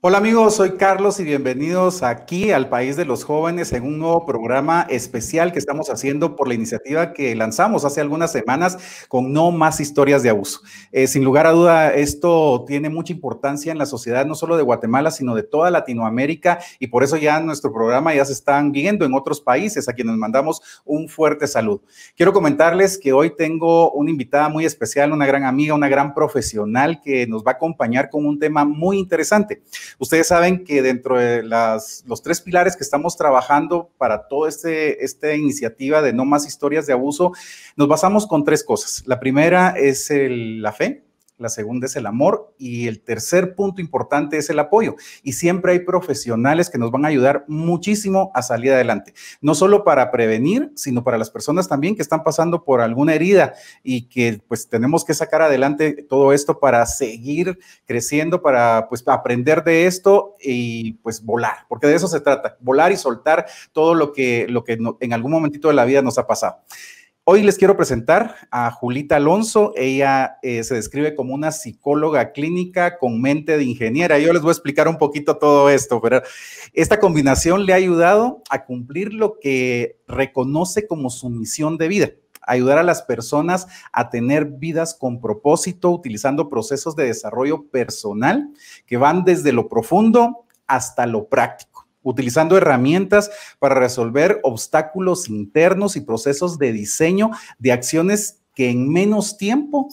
Hola amigos, soy Carlos y bienvenidos aquí al País de los Jóvenes en un nuevo programa especial que estamos haciendo por la iniciativa que lanzamos hace algunas semanas con No Más Historias de Abuso. Sin lugar a duda, esto tiene mucha importancia en la sociedad, no solo de Guatemala, sino de toda Latinoamérica, y por eso ya nuestro programa ya se están viendo en otros países, a quienes mandamos un fuerte saludo. Quiero comentarles que hoy tengo una invitada muy especial, una gran amiga, una gran profesional que nos va a acompañar con un tema muy interesante. Ustedes saben que dentro de los tres pilares que estamos trabajando para toda esta iniciativa de No Más Historias de Abuso, nos basamos con tres cosas. La primera es la fe. La segunda es el amor y el tercer punto importante es el apoyo. Y siempre hay profesionales que nos van a ayudar muchísimo a salir adelante, no solo para prevenir, sino para las personas también que están pasando por alguna herida y que pues tenemos que sacar adelante todo esto para seguir creciendo, para pues aprender de esto y pues volar, porque de eso se trata, volar y soltar todo lo que en algún momentito de la vida nos ha pasado. Hoy les quiero presentar a Julita Alonso. Ella se describe como una psicóloga clínica con mente de ingeniera. Yo les voy a explicar un poquito todo esto, pero esta combinación le ha ayudado a cumplir lo que reconoce como su misión de vida: ayudar a las personas a tener vidas con propósito, utilizando procesos de desarrollo personal que van desde lo profundo hasta lo práctico, utilizando herramientas para resolver obstáculos internos y procesos de diseño de acciones que en menos tiempo,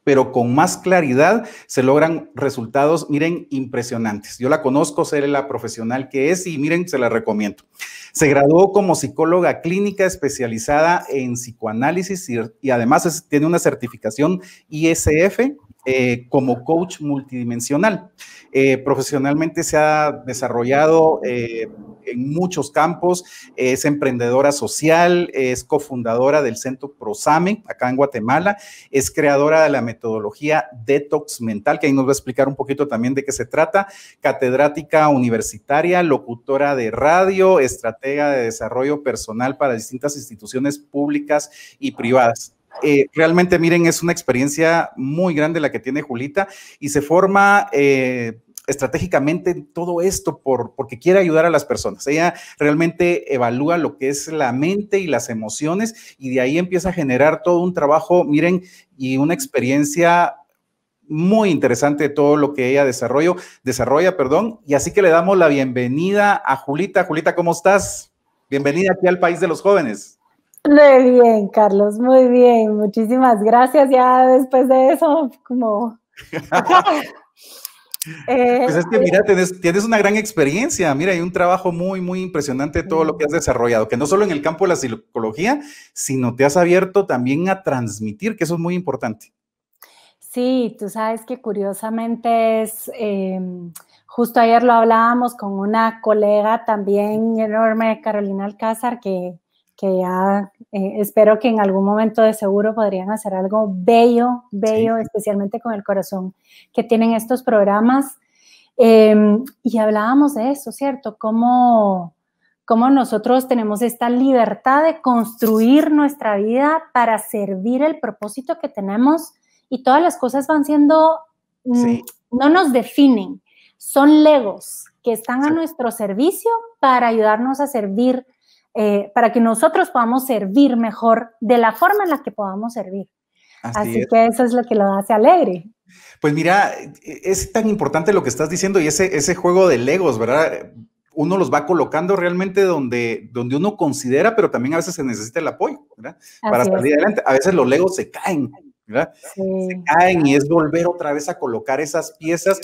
pero con más claridad, se logran resultados, miren, impresionantes. Yo la conozco, sé la profesional que es y miren, se la recomiendo. Se graduó como psicóloga clínica especializada en psicoanálisis y además tiene una certificación ISF como coach multidimensional. Profesionalmente se ha desarrollado en muchos campos, es emprendedora social, es cofundadora del Centro Prosame, acá en Guatemala, es creadora de la metodología Detox Mental, que ahí nos va a explicar un poquito también de qué se trata, catedrática universitaria, locutora de radio, estratega de desarrollo personal para distintas instituciones públicas y privadas. Realmente, miren, es una experiencia muy grande la que tiene Julita y se forma estratégicamente en todo esto porque quiere ayudar a las personas. Ella realmente evalúa lo que es la mente y las emociones y de ahí empieza a generar todo un trabajo, miren, y una experiencia muy interesante de todo lo que ella desarrolla, y así que le damos la bienvenida a Julita. Julita, ¿cómo estás? Bienvenida aquí al País de los Jóvenes. Muy bien, Carlos, muy bien. Muchísimas gracias. Ya después de eso, como... Pues es que mira, tienes una gran experiencia. Mira, hay un trabajo muy, muy impresionante de todo lo que has desarrollado, que no solo en el campo de la psicología, sino te has abierto también a transmitir, que eso es muy importante. Sí, tú sabes que curiosamente justo ayer lo hablábamos con una colega también enorme, Carolina Alcázar, que ya espero que en algún momento de seguro podrían hacer algo bello, bello, sí, especialmente con el corazón que tienen estos programas. Y hablábamos de eso, ¿cierto? Cómo nosotros tenemos esta libertad de construir nuestra vida para servir el propósito que tenemos y todas las cosas van siendo, sí, no nos definen, son legos que están a nuestro servicio para ayudarnos a servir, para que nosotros podamos servir mejor de la forma en la que podamos servir. Así que eso es lo que lo hace alegre. Pues mira, es tan importante lo que estás diciendo y ese juego de legos, ¿verdad? Uno los va colocando realmente donde uno considera, pero también a veces se necesita el apoyo, ¿verdad? Para salir adelante. A veces los legos se caen, ¿verdad? Sí. Se caen y es volver otra vez a colocar esas piezas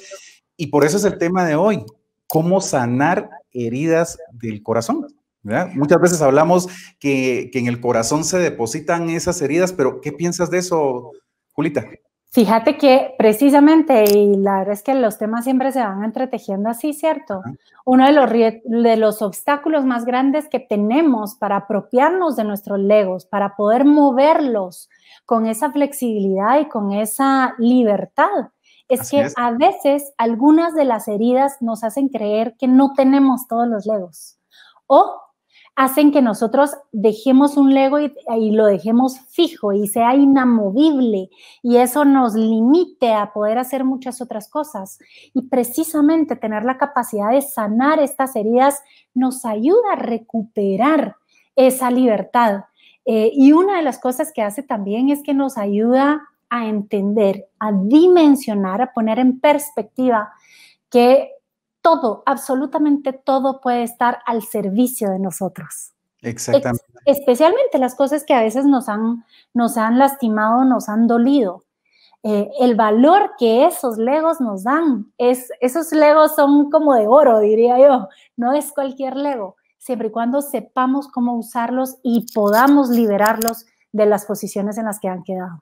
y por eso es el tema de hoy, cómo sanar heridas del corazón, ¿verdad? Muchas veces hablamos que en el corazón se depositan esas heridas, pero ¿qué piensas de eso, Julita? Fíjate que precisamente, y la verdad es que los temas siempre se van entretejiendo así, ¿cierto? Uno de los obstáculos más grandes que tenemos para apropiarnos de nuestros legos, para poder moverlos con esa flexibilidad y con esa libertad, es que a veces algunas de las heridas nos hacen creer que no tenemos todos los legos. O hacen que nosotros dejemos un Lego y lo dejemos fijo y sea inamovible, y eso nos limite a poder hacer muchas otras cosas. Y precisamente tener la capacidad de sanar estas heridas nos ayuda a recuperar esa libertad. Y una de las cosas que hace también es que nos ayuda a entender, a dimensionar, a poner en perspectiva que todo, absolutamente todo puede estar al servicio de nosotros. Exactamente. Especialmente las cosas que a veces nos han lastimado, nos han dolido. El valor que esos Legos nos dan, esos Legos son como de oro, diría yo, no es cualquier Lego, siempre y cuando sepamos cómo usarlos y podamos liberarlos de las posiciones en las que han quedado.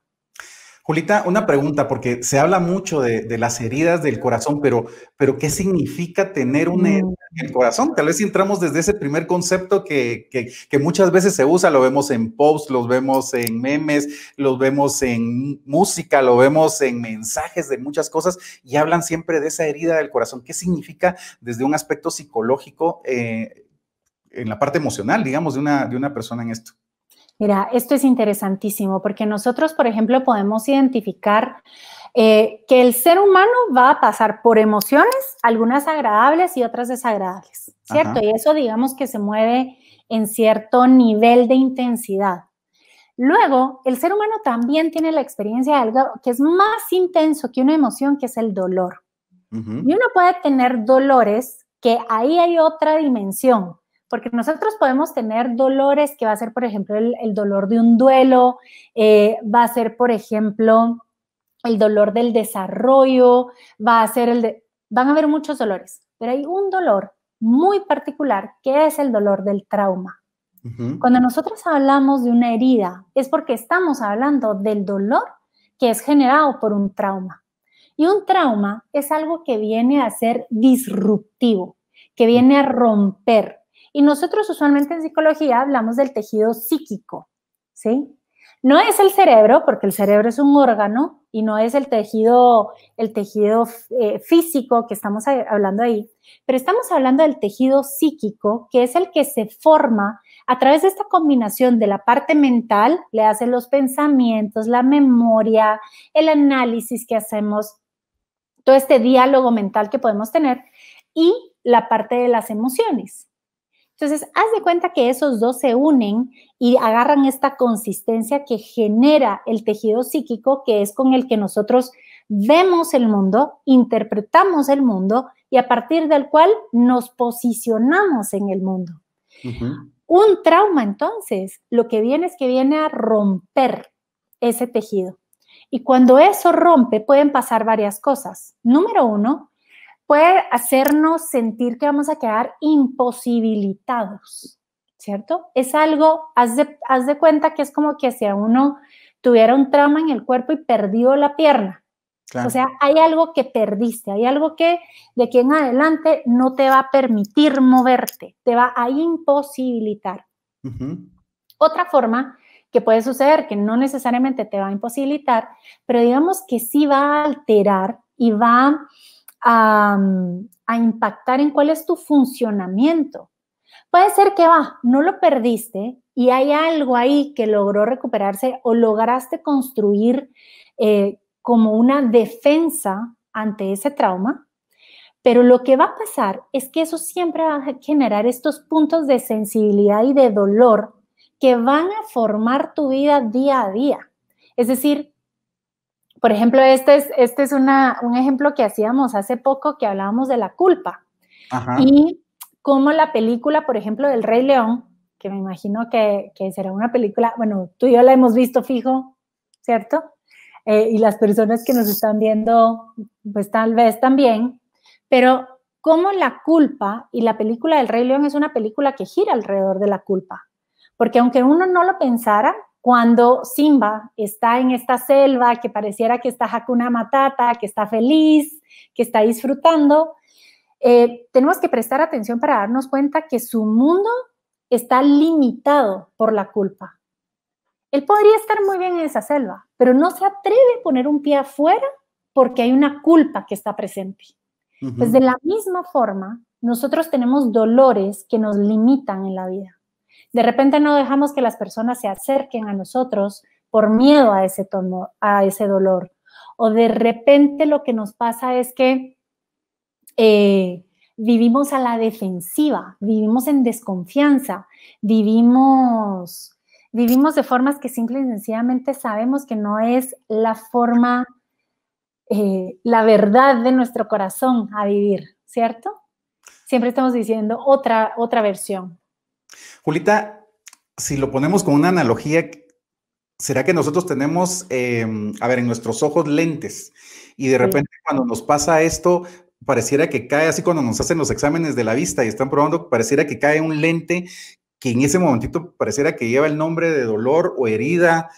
Julita, una pregunta, porque se habla mucho de las heridas del corazón, pero ¿qué significa tener una herida en el corazón? Tal vez si entramos desde ese primer concepto que muchas veces se usa, lo vemos en posts, los vemos en memes, los vemos en música, lo vemos en mensajes de muchas cosas y hablan siempre de esa herida del corazón. ¿Qué significa desde un aspecto psicológico, en la parte emocional, digamos, de una persona en esto? Mira, esto es interesantísimo porque nosotros, por ejemplo, podemos identificar que el ser humano va a pasar por emociones, algunas agradables y otras desagradables, ¿cierto? Ajá. Y eso, digamos, que se mueve en cierto nivel de intensidad. Luego, el ser humano también tiene la experiencia de algo que es más intenso que una emoción, que es el dolor. Y uno puede tener dolores que ahí hay otra dimensión. Porque nosotros podemos tener dolores que va a ser, por ejemplo, el dolor de un duelo, va a ser, por ejemplo, el dolor del desarrollo, van a haber muchos dolores, pero hay un dolor muy particular que es el dolor del trauma. Cuando nosotros hablamos de una herida, es porque estamos hablando del dolor que es generado por un trauma. Y un trauma es algo que viene a ser disruptivo, que viene a romper. Y nosotros usualmente en psicología hablamos del tejido psíquico, ¿sí? No es el cerebro, porque el cerebro es un órgano, y no es el tejido físico que estamos hablando ahí, pero estamos hablando del tejido psíquico, que es el que se forma a través de esta combinación de la parte mental, le hacen los pensamientos, la memoria, el análisis que hacemos, todo este diálogo mental que podemos tener, y la parte de las emociones. Entonces, haz de cuenta que esos dos se unen y agarran esta consistencia que genera el tejido psíquico, que es con el que nosotros vemos el mundo, interpretamos el mundo y a partir del cual nos posicionamos en el mundo. Un trauma, entonces, lo que viene es que viene a romper ese tejido. Y cuando eso rompe, pueden pasar varias cosas. Número uno, puede hacernos sentir que vamos a quedar imposibilitados, ¿cierto? Es algo, haz de cuenta que es como que si a uno tuviera un trauma en el cuerpo y perdió la pierna. Claro. O sea, hay algo que perdiste, hay algo que de aquí en adelante no te va a permitir moverte, te va a imposibilitar. Otra forma que puede suceder, que no necesariamente te va a imposibilitar, pero digamos que sí va a alterar y va a impactar en cuál es tu funcionamiento. Puede ser que no lo perdiste y hay algo ahí que logró recuperarse o lograste construir como una defensa ante ese trauma, pero lo que va a pasar es que eso siempre va a generar estos puntos de sensibilidad y de dolor que van a formar tu vida día a día. Es decir, por ejemplo, este es un ejemplo que hacíamos hace poco, que hablábamos de la culpa. Ajá. Y como la película, por ejemplo, del Rey León, que me imagino que será una película, bueno, tú y yo la hemos visto fijo, ¿cierto? Y las personas que nos están viendo, pues tal vez también, pero como la culpa y la película del Rey León es una película que gira alrededor de la culpa. Porque aunque uno no lo pensara, cuando Simba está en esta selva que pareciera que está Hakuna Matata, que está feliz, que está disfrutando, tenemos que prestar atención para darnos cuenta que su mundo está limitado por la culpa. Él podría estar muy bien en esa selva, pero no se atreve a poner un pie afuera porque hay una culpa que está presente. Pues de la misma forma, nosotros tenemos dolores que nos limitan en la vida. De repente no dejamos que las personas se acerquen a nosotros por miedo a ese dolor. O de repente lo que nos pasa es que vivimos a la defensiva, vivimos en desconfianza, vivimos de formas que simple y sencillamente sabemos que no es la forma, la verdad de nuestro corazón a vivir, ¿cierto? Siempre estamos diciendo otra versión. Julita, si lo ponemos con una analogía, ¿será que nosotros tenemos, a ver, en nuestros ojos lentes y de repente cuando nos pasa esto, pareciera que cae, así cuando nos hacen los exámenes de la vista y están probando, pareciera que cae un lente que en ese momentito pareciera que lleva el nombre de dolor o herida,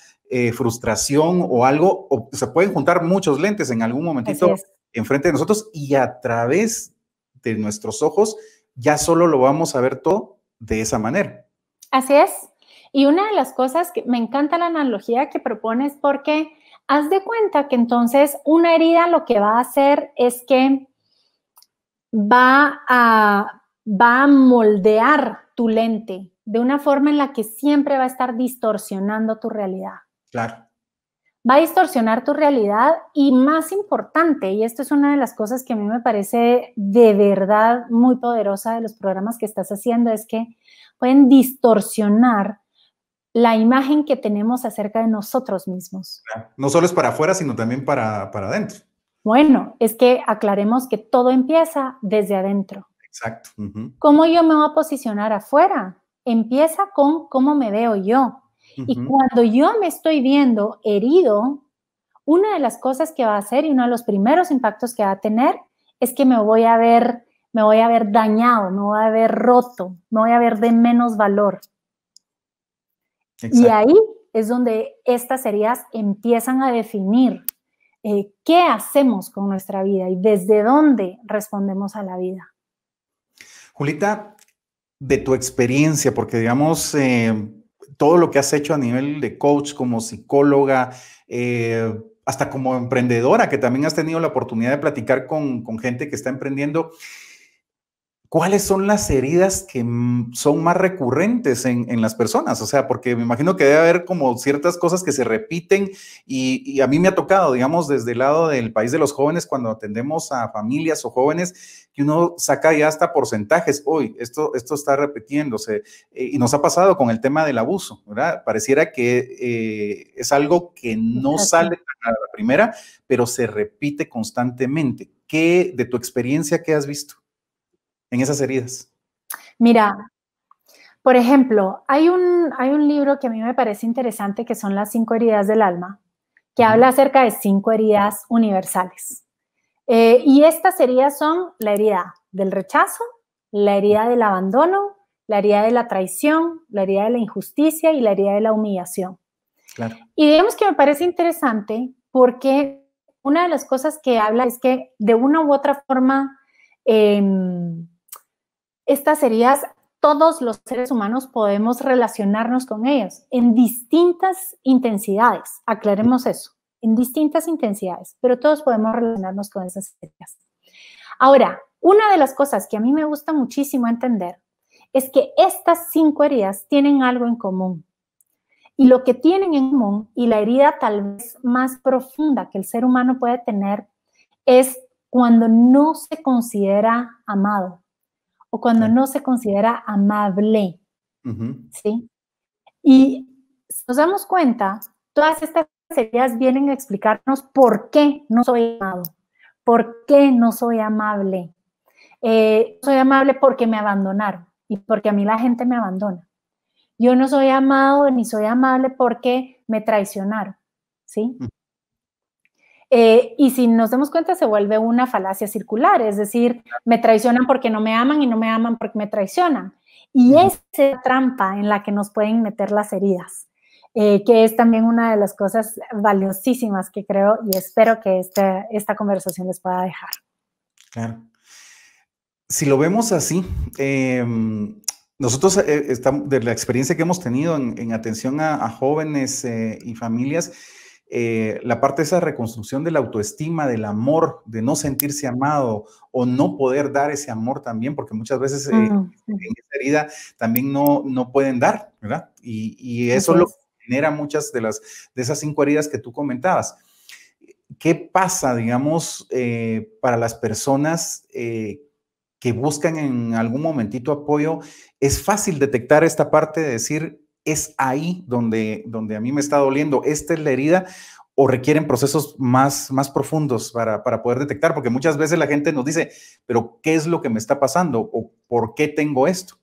frustración o algo, o se pueden juntar muchos lentes en algún momentito enfrente de nosotros y a través de nuestros ojos ya solo lo vamos a ver todo de esa manera. Así es. Y una de las cosas que me encanta la analogía que propones porque haz de cuenta que entonces una herida lo que va a hacer es que va a moldear tu lente de una forma en la que siempre va a estar distorsionando tu realidad. Claro. Va a distorsionar tu realidad y más importante, y esto es una de las cosas que a mí me parece de verdad muy poderosa de los programas que estás haciendo, es que pueden distorsionar la imagen que tenemos acerca de nosotros mismos. Claro. No solo es para afuera, sino también para adentro. Bueno, es que aclaremos que todo empieza desde adentro. Exacto. ¿Cómo yo me voy a posicionar afuera? Empieza con cómo me veo yo. Y cuando yo me estoy viendo herido, una de las cosas que va a hacer y uno de los primeros impactos que va a tener es que me voy a ver dañado, me voy a ver roto, me voy a ver de menos valor. Exacto. Y ahí es donde estas heridas empiezan a definir qué hacemos con nuestra vida y desde dónde respondemos a la vida. Julita, de tu experiencia, porque digamos, todo lo que has hecho a nivel de coach, como psicóloga, hasta como emprendedora, que también has tenido la oportunidad de platicar con gente que está emprendiendo, ¿cuáles son las heridas que son más recurrentes en las personas? O sea, porque me imagino que debe haber como ciertas cosas que se repiten y a mí me ha tocado, digamos, desde el lado del país de los jóvenes, cuando atendemos a familias o jóvenes, que uno saca ya hasta porcentajes. Hoy, esto está repitiéndose y nos ha pasado con el tema del abuso, ¿verdad? Pareciera que es algo que no sale a la primera, pero se repite constantemente. ¿Qué, de tu experiencia, qué has visto en esas heridas? Mira, por ejemplo, hay un libro que a mí me parece interesante que son las 5 heridas del alma, que habla acerca de 5 heridas universales. Y estas heridas son la herida del rechazo, la herida del abandono, la herida de la traición, la herida de la injusticia y la herida de la humillación. Claro. Y digamos que me parece interesante porque una de las cosas que habla es que de una u otra forma estas heridas, todos los seres humanos podemos relacionarnos con ellas en distintas intensidades. Aclaremos eso, en distintas intensidades, pero todos podemos relacionarnos con esas heridas. Ahora, una de las cosas que a mí me gusta muchísimo entender es que estas 5 heridas tienen algo en común. Y lo que tienen en común, y la herida tal vez más profunda que el ser humano puede tener, es cuando no se considera amado o cuando no se considera amable, ¿sí? Y si nos damos cuenta, todas estas heridas vienen a explicarnos por qué no soy amado, por qué no soy amable. Soy amable porque me abandonaron y porque a mí la gente me abandona. Yo no soy amado ni soy amable porque me traicionaron, ¿sí? Y si nos damos cuenta se vuelve una falacia circular, es decir, me traicionan porque no me aman y no me aman porque me traicionan. Y esa es la trampa en la que nos pueden meter las heridas, que es también una de las cosas valiosísimas que creo y espero que esta conversación les pueda dejar. Claro. Si lo vemos así, nosotros estamos, de la experiencia que hemos tenido en atención a jóvenes y familias, la parte de esa reconstrucción de la autoestima, del amor, de no sentirse amado o no poder dar ese amor también, porque muchas veces en esa herida también no pueden dar, ¿verdad? Y eso es lo que genera muchas de esas 5 heridas que tú comentabas. ¿Qué pasa, digamos, para las personas que buscan en algún momentito apoyo? Es fácil detectar esta parte de decir, es ahí donde a mí me está doliendo, esta es la herida, o requieren procesos más profundos para poder detectar, porque muchas veces la gente nos dice, pero ¿qué es lo que me está pasando? ¿O por qué tengo esto?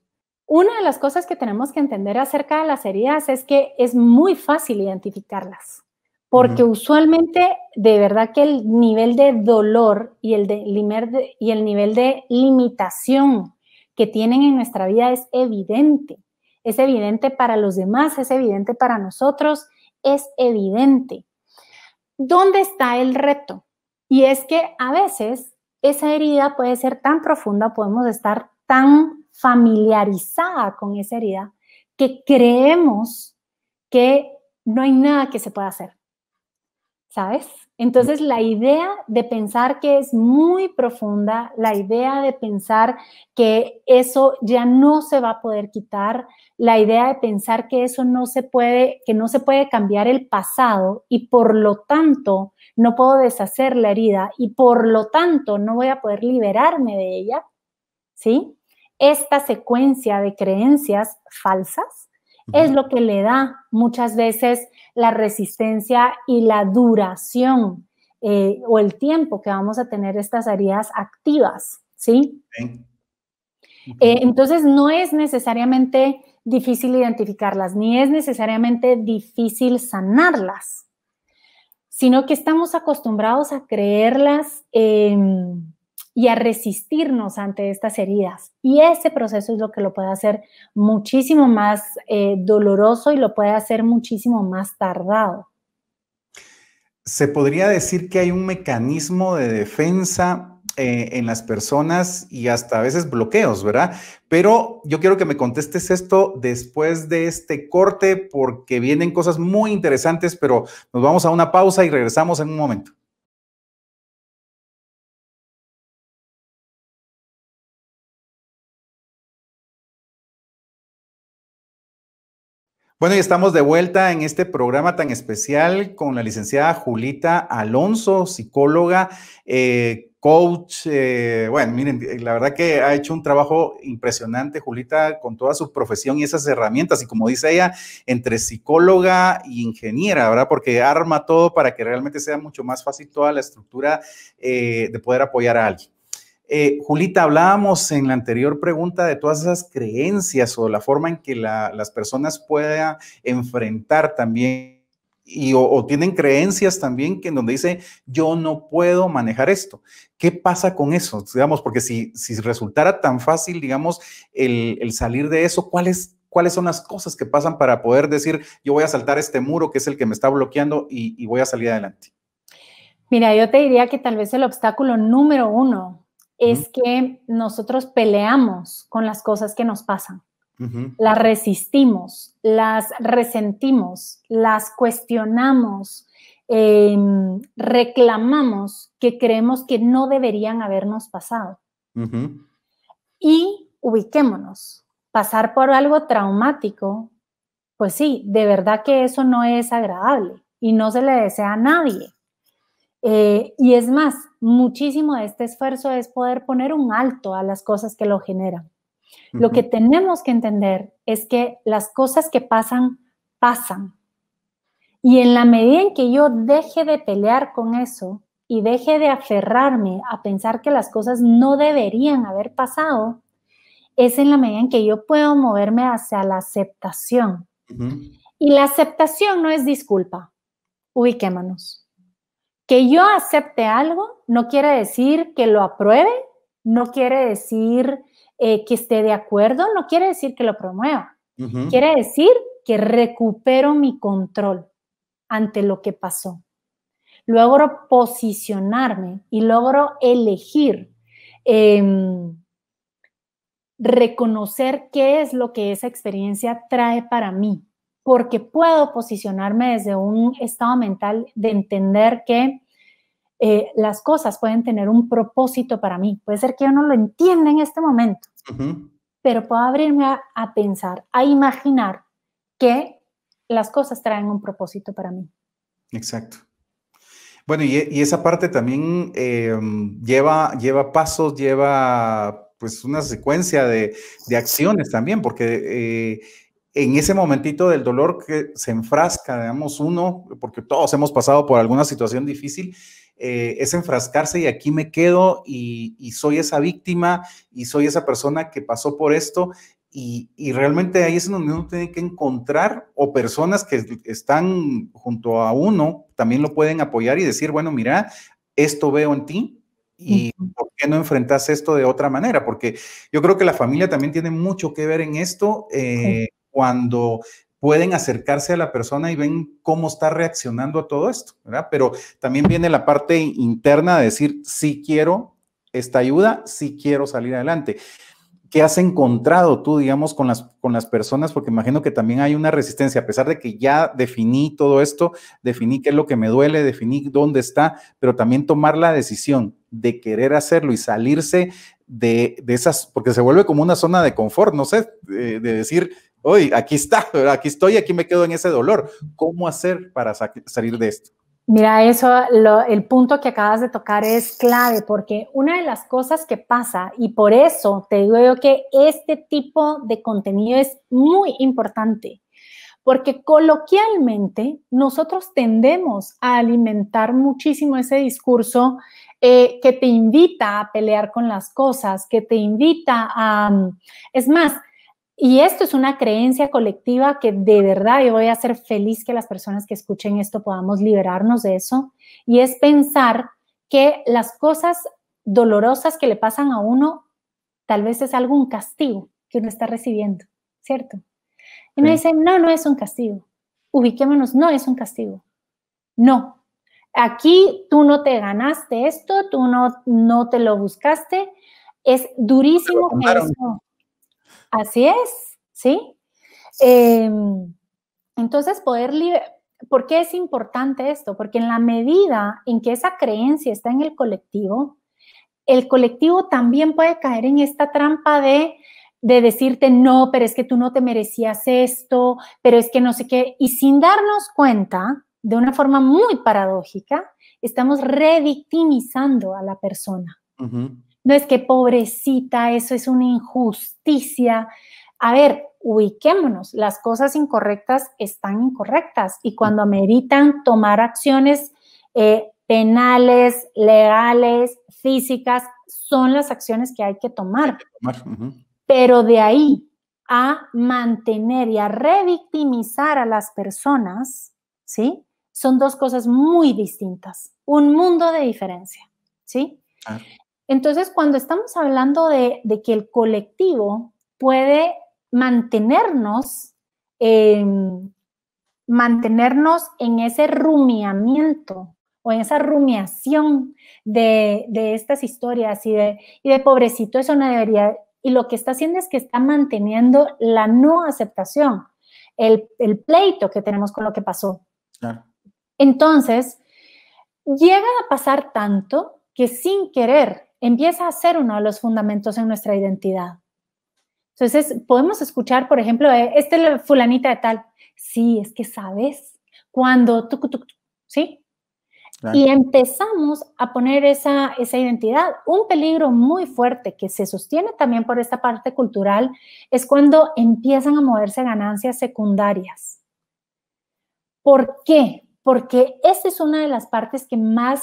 Una de las cosas que tenemos que entender acerca de las heridas es que es muy fácil identificarlas, porque usualmente, de verdad que el nivel de dolor y el nivel de limitación que tienen en nuestra vida es evidente para los demás, es evidente para nosotros, es evidente. ¿Dónde está el reto? Y es que a veces esa herida puede ser tan profunda, podemos estar tan familiarizada con esa herida que creemos que no hay nada que se pueda hacer, ¿sabes? Entonces la idea de pensar que es muy profunda, la idea de pensar que eso ya no se va a poder quitar, la idea de pensar que eso no se puede cambiar el pasado y por lo tanto no puedo deshacer la herida y por lo tanto no voy a poder liberarme de ella, ¿sí? Esta secuencia de creencias falsas es lo que le da muchas veces la resistencia y la duración o el tiempo que vamos a tener estas heridas activas, ¿sí? Entonces, no es necesariamente difícil identificarlas, ni es necesariamente difícil sanarlas, sino que estamos acostumbrados a creerlas y a resistirnos ante estas heridas. Y ese proceso es lo que lo puede hacer muchísimo más doloroso y lo puede hacer muchísimo más tardado. Se podría decir que hay un mecanismo de defensa en las personas y hasta a veces bloqueos, ¿verdad? Pero yo quiero que me contestes esto después de este corte porque vienen cosas muy interesantes, pero nos vamos a una pausa y regresamos en un momento. Bueno, y estamos de vuelta en este programa tan especial con la licenciada Julita Alonso, psicóloga, coach. Bueno, miren, la verdad que ha hecho un trabajo impresionante, Julita, con toda su profesión y esas herramientas. Y como dice ella, entre psicóloga e ingeniera, ¿verdad? Porque arma todo para que realmente sea mucho más fácil toda la estructura de poder apoyar a alguien. Julita, hablábamos en la anterior pregunta de todas esas creencias o la forma en que las personas puedan enfrentar también o tienen creencias también que en donde dice yo no puedo manejar esto. ¿Qué pasa con eso? Digamos, porque si resultara tan fácil, digamos, el salir de eso, ¿cuáles son las cosas que pasan para poder decir yo voy a saltar este muro que es el que me está bloqueando y voy a salir adelante? Mira, yo te diría que tal vez el obstáculo número uno es que nosotros peleamos con las cosas que nos pasan. Las resistimos, las resentimos, las cuestionamos, reclamamos que creemos que no deberían habernos pasado. Y ubiquémonos, pasar por algo traumático, pues sí, de verdad que eso no es agradable y no se le desea a nadie. Y es más, muchísimo de este esfuerzo es poder poner un alto a las cosas que lo generan. Lo que tenemos que entender es que las cosas que pasan, pasan. Y en la medida en que yo deje de pelear con eso y deje de aferrarme a pensar que las cosas no deberían haber pasado, es en la medida en que yo puedo moverme hacia la aceptación. Y la aceptación no es disculpa. Ubiquémonos. Que yo acepte algo no quiere decir que lo apruebe, no quiere decir que esté de acuerdo, no quiere decir que lo promueva. Quiere decir que recupero mi control ante lo que pasó. Logro posicionarme y logro elegir, reconocer qué es lo que esa experiencia trae para mí, porque puedo posicionarme desde un estado mental de entender que las cosas pueden tener un propósito para mí. Puede ser que yo no lo entienda en este momento, pero puedo abrirme a pensar, a imaginar que las cosas traen un propósito para mí. Exacto. Bueno, y esa parte también lleva pasos, lleva pues una secuencia de acciones también, porque en ese momentito del dolor que se enfrasca, digamos, uno, porque todos hemos pasado por alguna situación difícil, es enfrascarse y aquí me quedo y soy esa víctima y soy esa persona que pasó por esto. Y realmente ahí es donde uno tiene que encontrar o personas que están junto a uno también lo pueden apoyar y decir, bueno, mira, esto veo en ti y ¿por qué no enfrentas esto de otra manera? Porque yo creo que la familia también tiene mucho que ver en esto cuando pueden acercarse a la persona y ven cómo está reaccionando a todo esto, ¿verdad? Pero también viene la parte interna de decir, sí quiero esta ayuda, sí quiero salir adelante. ¿Qué has encontrado tú, digamos, con las personas? Porque imagino que también hay una resistencia, a pesar de que ya definí todo esto, definí qué es lo que me duele, definí dónde está, pero también tomar la decisión de querer hacerlo y salirse de esas, porque se vuelve como una zona de confort, no sé, de decir, oye, aquí está, aquí estoy, aquí me quedo en ese dolor. ¿Cómo hacer para salir de esto? Mira, el punto que acabas de tocar es clave, porque una de las cosas que pasa, y por eso te digo yo que este tipo de contenido es muy importante, porque coloquialmente nosotros tendemos a alimentar muchísimo ese discurso que te invita a pelear con las cosas, que te invita a... Es más, y esto es una creencia colectiva que de verdad yo voy a ser feliz que las personas que escuchen esto podamos liberarnos de eso, y es pensar que las cosas dolorosas que le pasan a uno tal vez es algún castigo que uno está recibiendo, ¿cierto? Y uno dice, no, no es un castigo. Ubiquémonos, no es un castigo. No. Aquí tú no te ganaste esto, tú no te lo buscaste. Es durísimo que eso... Así es, ¿sí? Entonces, ¿por qué es importante esto? Porque en la medida en que esa creencia está en el colectivo también puede caer en esta trampa de decirte, no, pero es que tú no te merecías esto, pero es que no sé qué, y sin darnos cuenta, de una forma muy paradójica, estamos revictimizando a la persona. No es que pobrecita, eso es una injusticia. A ver, ubiquémonos, las cosas incorrectas están incorrectas y cuando ameritan tomar acciones penales, legales, físicas, son las acciones que hay que tomar. Pero de ahí a mantener y a revictimizar a las personas, ¿sí? Son dos cosas muy distintas, un mundo de diferencia, ¿sí? Entonces, cuando estamos hablando de que el colectivo puede mantenernos en ese rumiamiento o en esa rumiación de estas historias y de pobrecito, eso no debería, y lo que está haciendo es que está manteniendo la no aceptación, el pleito que tenemos con lo que pasó. Entonces, llega a pasar tanto que sin querer empieza a ser uno de los fundamentos en nuestra identidad. Entonces, podemos escuchar, por ejemplo, fulanita de tal. Sí, es que sabes, cuando ¿sí? Y empezamos a poner esa identidad. Un peligro muy fuerte que se sostiene también por esta parte cultural es cuando empiezan a moverse ganancias secundarias. ¿Por qué? Porque esa es una de las partes que más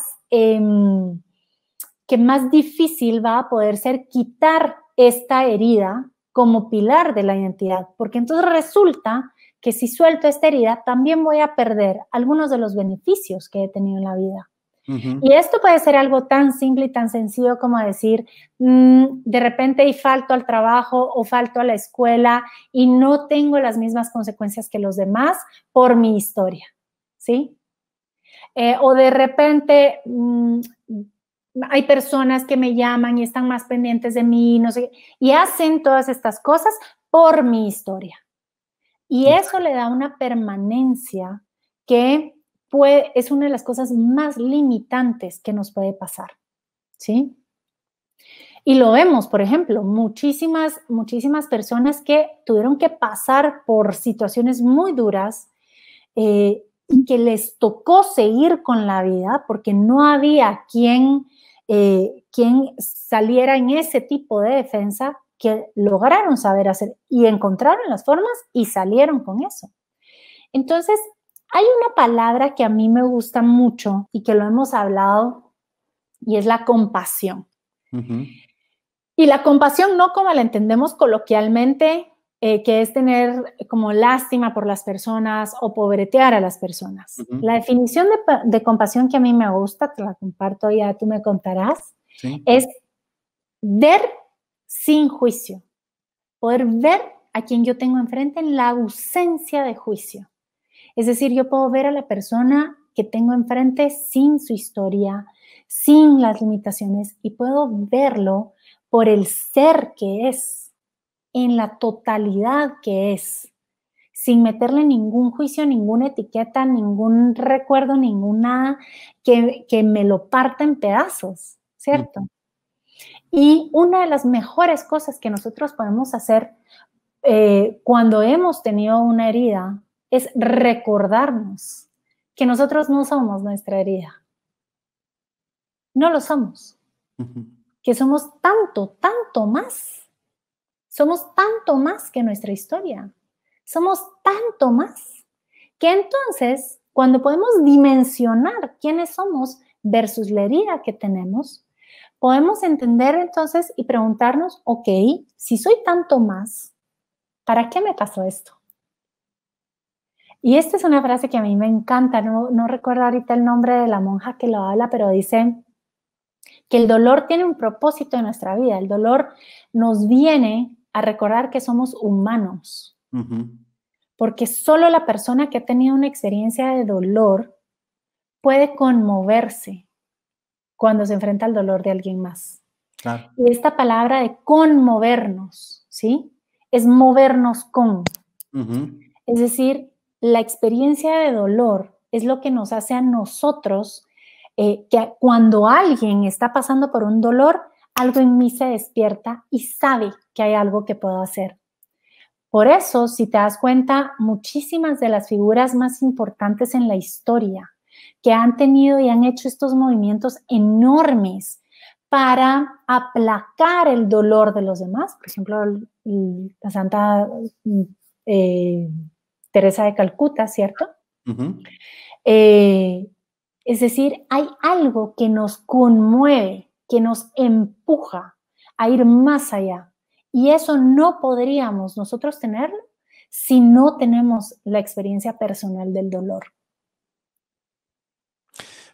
difícil va a poder ser quitar esta herida como pilar de la identidad, porque entonces resulta que si suelto esta herida, también voy a perder algunos de los beneficios que he tenido en la vida. Y esto puede ser algo tan simple y tan sencillo como decir, de repente falto al trabajo o falto a la escuela y no tengo las mismas consecuencias que los demás por mi historia, ¿sí? O de repente... hay personas que me llaman y están más pendientes de mí, no sé, y hacen todas estas cosas por mi historia. Y eso le da una permanencia que es una de las cosas más limitantes que nos puede pasar, ¿sí? Y lo vemos, por ejemplo, muchísimas personas que tuvieron que pasar por situaciones muy duras y que les tocó seguir con la vida porque no había quien saliera en ese tipo de defensa, que lograron saber hacer y encontraron las formas y salieron con eso. Entonces, hay una palabra que a mí me gusta mucho y que lo hemos hablado y es la compasión. Y la compasión no como la entendemos coloquialmente, que es tener como lástima por las personas o pobretear a las personas. La definición de compasión que a mí me gusta, te la comparto, ya tú me contarás, es ver sin juicio, poder ver a quien yo tengo enfrente en la ausencia de juicio. Es decir, yo puedo ver a la persona que tengo enfrente sin su historia, sin las limitaciones, y puedo verlo por el ser que es, en la totalidad que es, sin meterle ningún juicio, ninguna etiqueta, ningún recuerdo, ninguna que me lo parta en pedazos, ¿cierto? Y una de las mejores cosas que nosotros podemos hacer cuando hemos tenido una herida es recordarnos que nosotros no somos nuestra herida. No lo somos. Que somos tanto más. Somos tanto más que nuestra historia. Somos tanto más. Que entonces, cuando podemos dimensionar quiénes somos versus la herida que tenemos, podemos entender entonces y preguntarnos, ok, si soy tanto más, ¿para qué me pasó esto? Y esta es una frase que a mí me encanta, no recuerdo ahorita el nombre de la monja que lo habla, pero dice que el dolor tiene un propósito en nuestra vida. El dolor nos viene a recordar que somos humanos. Porque solo la persona que ha tenido una experiencia de dolor puede conmoverse cuando se enfrenta al dolor de alguien más. Claro. Y esta palabra de conmovernos, ¿sí? Es movernos con. Es decir, la experiencia de dolor es lo que nos hace a nosotros que cuando alguien está pasando por un dolor, algo en mí se despierta y sabe que hay algo que puedo hacer. Por eso, si te das cuenta, muchísimas de las figuras más importantes en la historia que han tenido y han hecho estos movimientos enormes para aplacar el dolor de los demás, por ejemplo, la Santa Teresa de Calcuta, ¿cierto? Es decir, hay algo que nos conmueve, que nos empuja a ir más allá. Y eso no podríamos nosotros tenerlo si no tenemos la experiencia personal del dolor.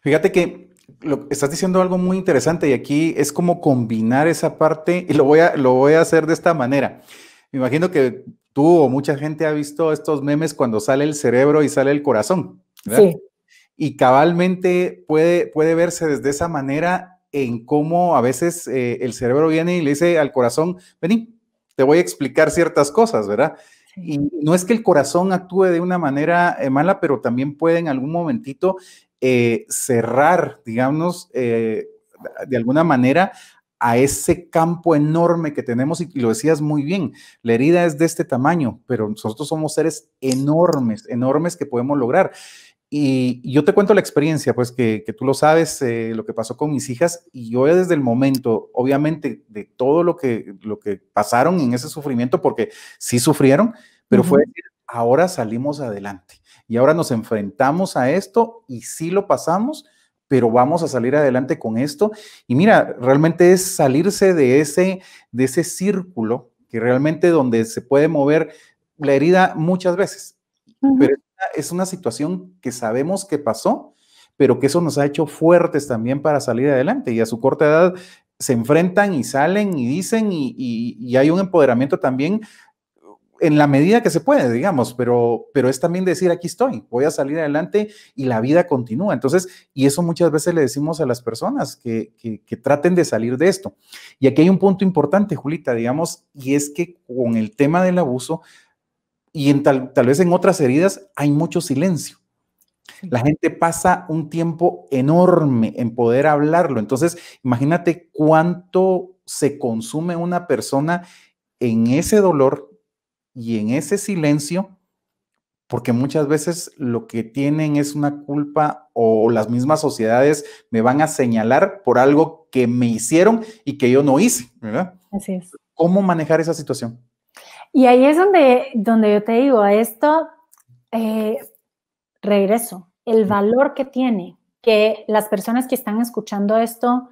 Fíjate que estás diciendo algo muy interesante y aquí es como combinar esa parte y lo voy a hacer de esta manera. Me imagino que tú o mucha gente ha visto estos memes cuando sale el cerebro y sale el corazón, ¿verdad? Sí. Y cabalmente puede verse desde esa manera en cómo a veces el cerebro viene y le dice al corazón, vení, te voy a explicar ciertas cosas, ¿verdad? Sí. Y no es que el corazón actúe de una manera mala, pero también puede en algún momentito cerrar, digamos, de alguna manera a ese campo enorme que tenemos, y lo decías muy bien, la herida es de este tamaño, pero nosotros somos seres enormes, enormes que podemos lograr. Y yo te cuento la experiencia, pues que tú lo sabes, lo que pasó con mis hijas, y yo desde el momento, obviamente, de todo lo que pasaron en ese sufrimiento, porque sí sufrieron, pero fue decir, ahora salimos adelante, y ahora nos enfrentamos a esto, y sí lo pasamos, pero vamos a salir adelante con esto. Y mira, realmente es salirse de ese círculo, que realmente donde se puede mover la herida muchas veces, pero es una situación que sabemos que pasó, pero que eso nos ha hecho fuertes también para salir adelante, y a su corta edad se enfrentan y salen y dicen, y hay un empoderamiento también en la medida que se puede, digamos, pero es también decir, aquí estoy, voy a salir adelante y la vida continúa. Entonces, y eso muchas veces le decimos a las personas que traten de salir de esto. Y aquí hay un punto importante, Julita, digamos, y es que con el tema del abuso, y tal vez en otras heridas hay mucho silencio. La gente pasa un tiempo enorme en poder hablarlo. Entonces, imagínate cuánto se consume una persona en ese dolor y en ese silencio, porque muchas veces lo que tienen es una culpa o las mismas sociedades me van a señalar por algo que me hicieron y que yo no hice, ¿verdad? Así es. ¿Cómo manejar esa situación? Y ahí es donde yo te digo, a esto regreso, el valor que tiene que las personas que están escuchando esto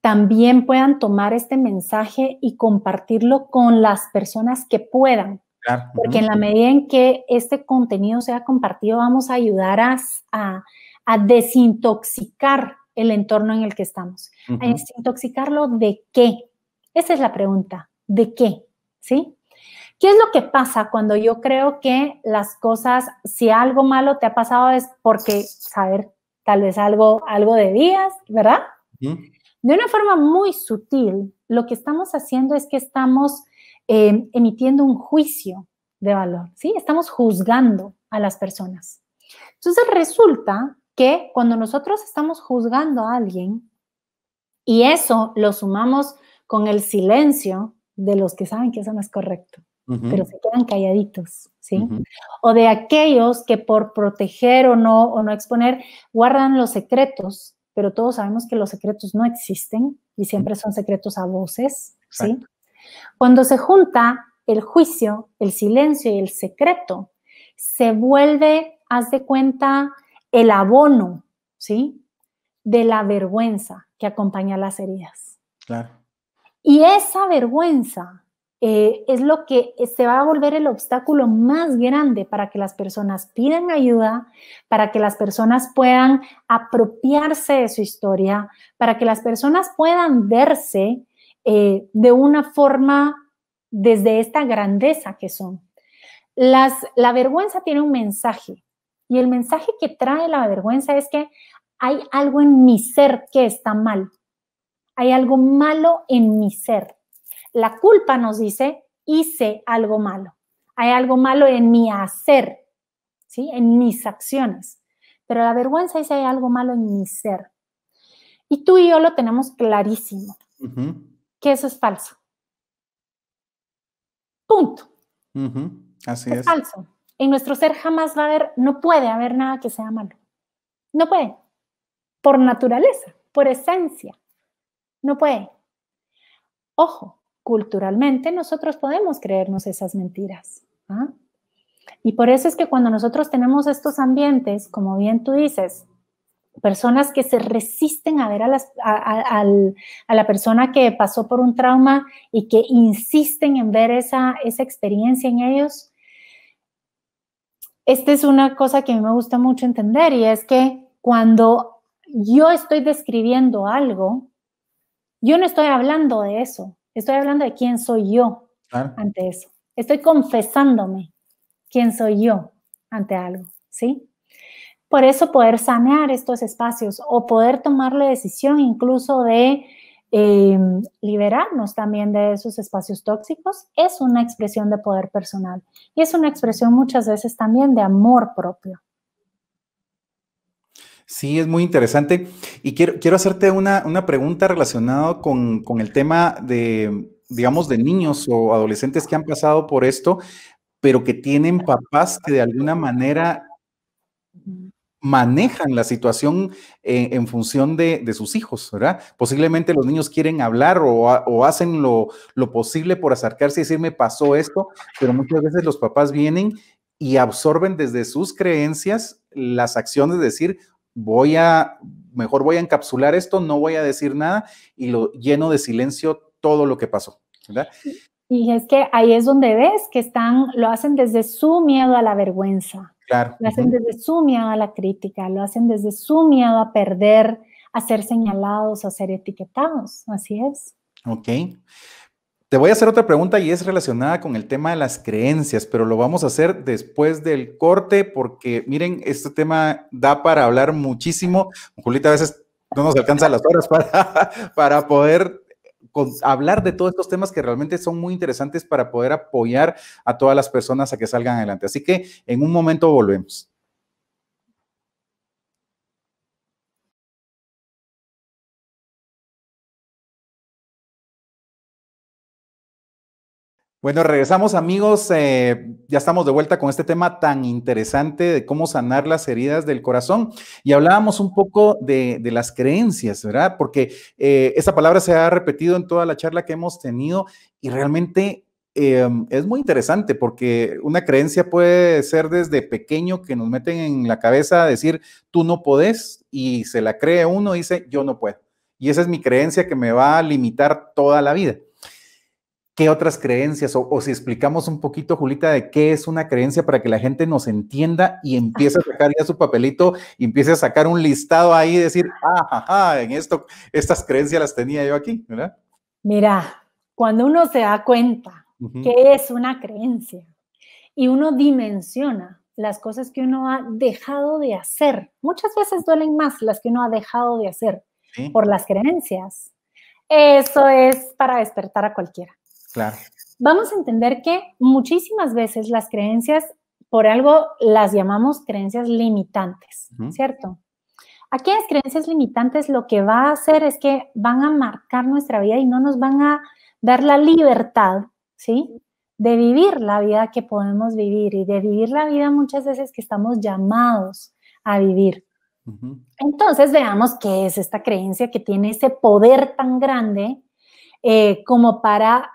también puedan tomar este mensaje y compartirlo con las personas que puedan. Claro. Porque en la medida en que este contenido sea compartido, vamos a ayudar a desintoxicar el entorno en el que estamos. ¿A desintoxicarlo de qué? Esa es la pregunta, ¿de qué? ¿Sí? ¿Qué es lo que pasa cuando yo creo que las cosas, si algo malo te ha pasado es porque, saber, tal vez algo debías, ¿verdad? De una forma muy sutil, lo que estamos haciendo es que estamos emitiendo un juicio de valor, ¿sí? Estamos juzgando a las personas. Entonces resulta que cuando nosotros estamos juzgando a alguien y eso lo sumamos con el silencio de los que saben que eso no es correcto, pero se quedan calladitos, ¿sí? O de aquellos que por proteger o no exponer guardan los secretos, pero todos sabemos que los secretos no existen y siempre son secretos a voces, ¿sí? Exacto. Cuando se junta el juicio, el silencio y el secreto, se vuelve, haz de cuenta, el abono, ¿sí? De la vergüenza que acompaña las heridas. Claro. Y esa vergüenza es lo que se va a volver el obstáculo más grande para que las personas pidan ayuda, para que las personas puedan apropiarse de su historia, para que las personas puedan verse de una forma desde esta grandeza que son. La vergüenza tiene un mensaje y el mensaje que trae la vergüenza es que hay algo en mi ser que está mal. Hay algo malo en mi ser. La culpa nos dice, hice algo malo. Hay algo malo en mi hacer, ¿sí? En mis acciones. Pero la vergüenza dice, hay algo malo en mi ser. Y tú y yo lo tenemos clarísimo, que eso es falso. Punto. Así es falso. En nuestro ser jamás va a haber, no puede haber nada que sea malo. No puede. Por naturaleza, por esencia. No puede. Ojo, culturalmente nosotros podemos creernos esas mentiras. ¿Ah? Y por eso es que cuando nosotros tenemos estos ambientes, como bien tú dices, personas que se resisten a ver a la persona que pasó por un trauma y que insisten en ver esa experiencia en ellos, esta es una cosa que a mí me gusta mucho entender y es que cuando yo estoy describiendo algo, yo no estoy hablando de eso, estoy hablando de quién soy yo ante eso. Estoy confesándome quién soy yo ante algo, ¿sí? Por eso poder sanear estos espacios o poder tomar la decisión incluso de liberarnos también de esos espacios tóxicos es una expresión de poder personal y es una expresión muchas veces también de amor propio. Sí, es muy interesante. Y quiero hacerte una pregunta relacionada con el tema de, digamos, de niños o adolescentes que han pasado por esto, pero que tienen papás que de alguna manera manejan la situación en función de sus hijos, ¿verdad? Posiblemente los niños quieren hablar o hacen lo posible por acercarse y decir, me pasó esto, pero muchas veces los papás vienen y absorben desde sus creencias las acciones de decir, mejor voy a encapsular esto, no voy a decir nada y lo lleno de silencio todo lo que pasó, ¿verdad? Y es que ahí es donde ves que lo hacen desde su miedo a la vergüenza. Claro. Lo hacen desde su miedo a la crítica, lo hacen desde su miedo a perder, a ser señalados, a ser etiquetados. Así es. Ok. Te voy a hacer otra pregunta y es relacionada con el tema de las creencias, pero lo vamos a hacer después del corte porque, miren, este tema da para hablar muchísimo. Julita, a veces no nos alcanzan las horas para poder hablar de todos estos temas que realmente son muy interesantes para poder apoyar a todas las personas a que salgan adelante. Así que en un momento volvemos. Bueno, regresamos amigos, ya estamos de vuelta con este tema tan interesante de cómo sanar las heridas del corazón y hablábamos un poco de las creencias, ¿verdad? Porque esa palabra se ha repetido en toda la charla que hemos tenido y realmente es muy interesante porque una creencia puede ser desde pequeño que nos meten en la cabeza a decir tú no podés y se la cree uno y dice yo no puedo. Y esa es mi creencia que me va a limitar toda la vida. ¿Qué otras creencias? O si explicamos un poquito, Julita, de qué es una creencia para que la gente nos entienda y empiece a sacar ya su papelito y empiece a sacar un listado ahí y decir, en esto, estas creencias las tenía yo aquí, ¿verdad? Mira, cuando uno se da cuenta que es una creencia y uno dimensiona las cosas que uno ha dejado de hacer, muchas veces duelen más las que uno ha dejado de hacer por las creencias. Eso es para despertar a cualquiera. Claro. Vamos a entender que muchísimas veces las creencias, por algo las llamamos creencias limitantes, ¿cierto? Aquellas creencias limitantes lo que va a hacer es que van a marcar nuestra vida y no nos van a dar la libertad, ¿sí? De vivir la vida que podemos vivir y de vivir la vida muchas veces que estamos llamados a vivir. Entonces veamos qué es esta creencia que tiene ese poder tan grande como para